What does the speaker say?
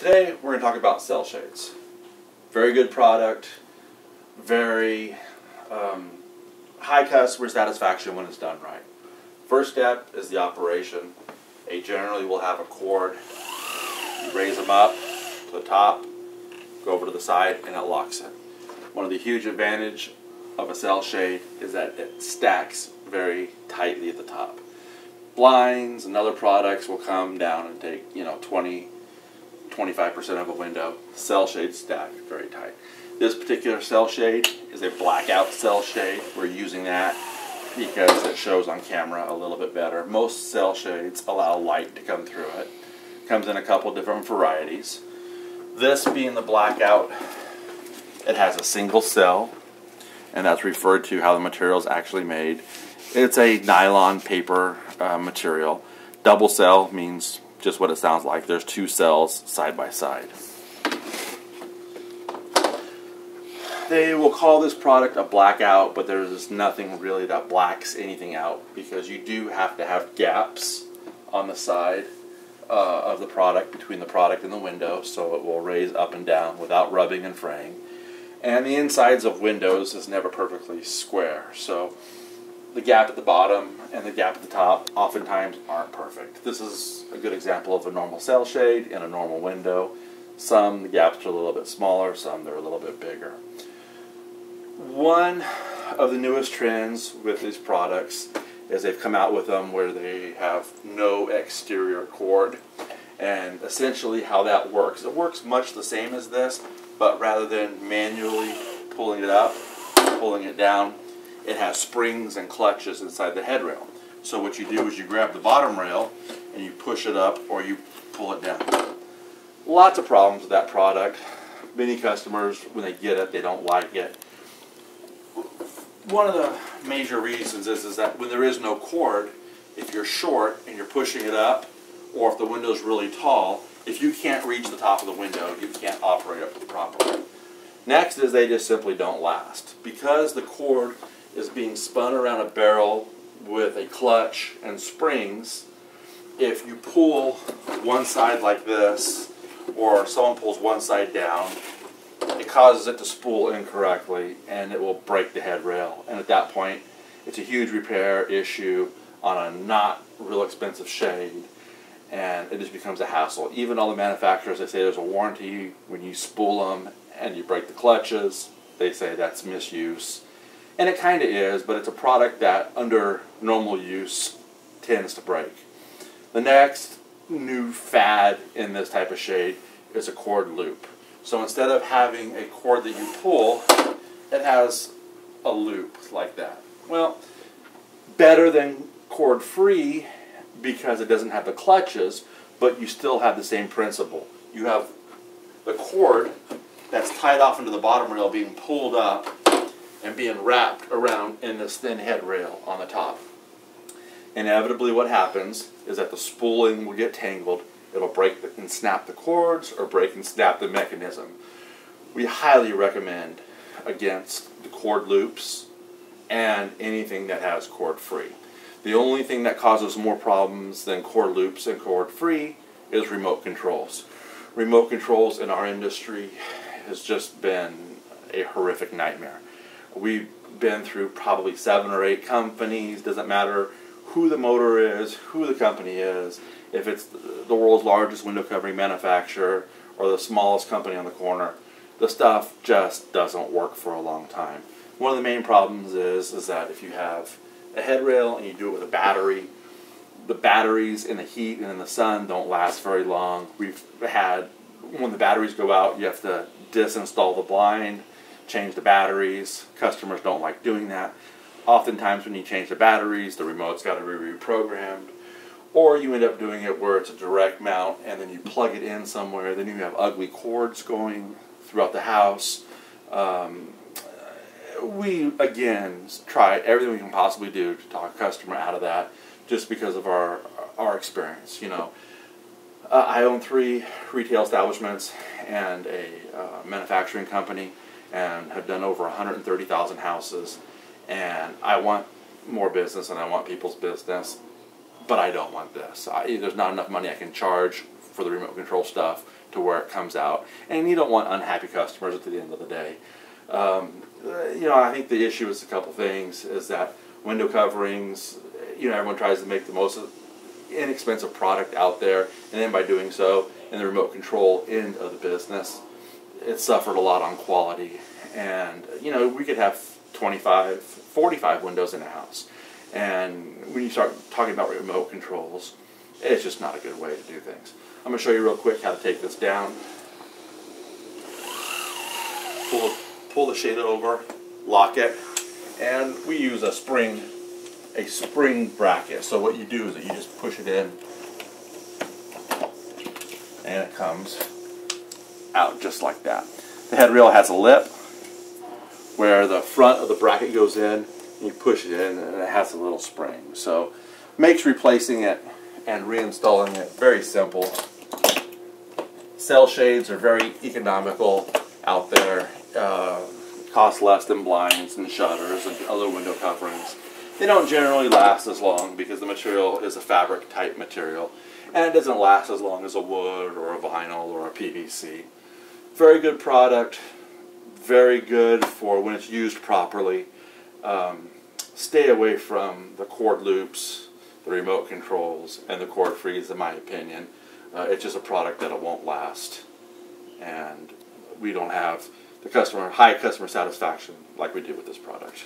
Today we're going to talk about cell shades. Very good product, very high customer satisfaction when it's done right. First step is the operation. They generally will have a cord. You raise them up to the top, go over to the side, and it locks it. One of the huge advantages of a cell shade is that it stacks very tightly at the top. Blinds and other products will come down and take 20–25% of a window. Cell shades stack very tight. This particular cell shade is a blackout cell shade. We're using that because it shows on camera a little bit better. Most cell shades allow light to come through it. Comes in a couple different varieties. This being the blackout, it has a single cell, and that's referred to how the material is actually made. It's a nylon paper material. Double cell means just what it sounds like. There's two cells side by side. They will call this product a blackout, but there's nothing really that blacks anything out because you do have to have gaps on the side of the product, between the product and the window, so it will raise up and down without rubbing and fraying. And the insides of windows is never perfectly square, so the gap at the bottom and the gap at the top oftentimes aren't perfect. This is a good example of a normal cell shade in a normal window. Some, the gaps are a little bit smaller, some they're a little bit bigger. One of the newest trends with these products is they've come out with them where they have no exterior cord. And essentially how that works, it works much the same as this, but rather than manually pulling it up, pulling it down, it has springs and clutches inside the headrail. So what you do is you grab the bottom rail and you push it up or you pull it down. Lots of problems with that product. Many customers, when they get it, they don't like it. One of the major reasons is that when there is no cord, if you're short and you're pushing it up, or if the window is really tall, if you can't reach the top of the window, you can't operate it properly. Next is they just simply don't last. Because the cord is being spun around a barrel with a clutch and springs, if you pull one side like this, or someone pulls one side down, it causes it to spool incorrectly and it will break the headrail. And at that point, it's a huge repair issue on a not real expensive shade, and it just becomes a hassle. Even all the manufacturers, they say there's a warranty when you spool them and you break the clutches. They say that's misuse. And it kind of is, but it's a product that under normal use tends to break. The next new fad in this type of shade is a cord loop. So instead of having a cord that you pull, it has a loop like that. Well, better than cord free because it doesn't have the clutches, but you still have the same principle. You have the cord that's tied off into the bottom rail being pulled up and being wrapped around in this thin head rail on the top. Inevitably what happens is that the spooling will get tangled. It'll break and snap the cords or break and snap the mechanism. We highly recommend against the cord loops and anything that has cord free. The only thing that causes more problems than cord loops and cord free is remote controls. Remote controls in our industry has just been a horrific nightmare. We've been through probably 7 or 8 companies. Doesn't matter who the motor is, who the company is, if it's the world's largest window covering manufacturer or the smallest company on the corner, the stuff just doesn't work for a long time. One of the main problems is that if you have a headrail and you do it with a battery, the batteries in the heat and in the sun don't last very long. We've had, when the batteries go out, you have to disinstall the blind, change the batteries. Customers don't like doing that. Oftentimes when you change the batteries, the remote's got to be reprogrammed. Or you end up doing it where it's a direct mount and then you plug it in somewhere. Then you have ugly cords going throughout the house. We, again, try everything we can possibly do to talk a customer out of that just because of our experience. I own 3 retail establishments and a manufacturing company and have done over 130,000 houses. And I want more business and I want people's business. But I don't want this. There's not enough money I can charge for the remote control stuff to where it comes out. And you don't want unhappy customers at the end of the day. You know, I think the issue is a couple things, is that window coverings, you know, everyone tries to make the most inexpensive product out there, and then by doing so, in the remote control end of the business, it suffered a lot on quality. And, you know, we could have 25, 45 windows in a house. And when you start talking about remote controls, it's just not a good way to do things. I'm going to show you real quick how to take this down. Pull the shade over, lock it, and we use a spring bracket. So what you do is that you just push it in, and it comes out just like that. The head rail has a lip where the front of the bracket goes in, and you push it in, and it has a little spring. So makes replacing it and reinstalling it very simple. Cell shades are very economical out there. Cost less than blinds and shutters and other window coverings. They don't generally last as long because the material is a fabric type material, and it doesn't last as long as a wood or a vinyl or a PVC. Very good product, very good for when it's used properly. Stay away from the cord loops, the remote controls, and the cord frees, in my opinion. It's just a product that it won't last, and we don't have the high customer satisfaction like we do with this product.